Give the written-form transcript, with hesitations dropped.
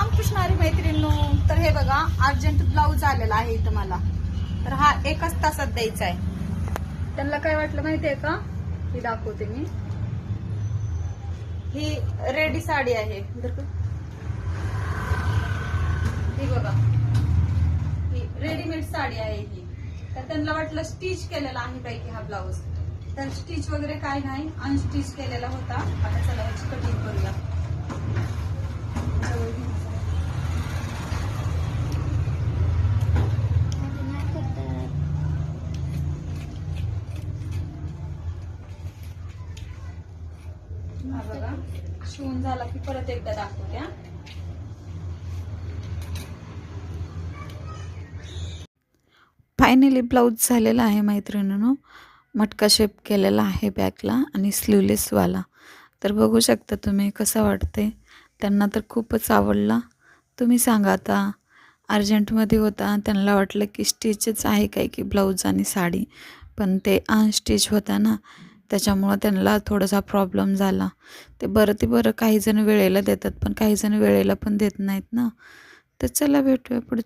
रामकृष्ण हरी मैत्रिणींनो, तर हे बघा अर्जंट ब्लाऊज आलेला आहे इथं मला. तर हा एकच तासात द्यायचा आहे. त्यांना काय वाटलं माहितीये का, ही दाखवते मी. ही रेडी साडी आहे, ही बघा, ही रेडीमेड साडी आहे ही. तर त्यांना वाटलं स्टिच केलेला आहे काय की हा ब्लाऊज. तर स्टिच वगैरे काय नाही, अनस्टिच केलेला होता. आता चला ह्याची कटिंग करूया. हा बघा, शिवून झाला की परत एकदा दाखवूया. फायनली ब्लाऊज झालेला आहे मैत्रिणींनो. मटका शेप केलेला आहे बॅकला आणि स्लीवलेसवाला. तर बघू शकता तुम्ही कसं वाटते. त्यांना तर खूपच आवडला. तुम्ही सांगा आता. अर्जंटमध्ये होता, त्यांना वाटलं की स्टिचच आहे काय की ब्लाऊज आणि साडी, पण ते अनस्टिच होता ना, त्याच्यामुळं त्यांना थोडासा प्रॉब्लेम झाला. ते बरं काहीजण वेळेला देतात, पण काहीजण वेळेला पण देत नाहीत ना. तर चला भेटूया पुढे.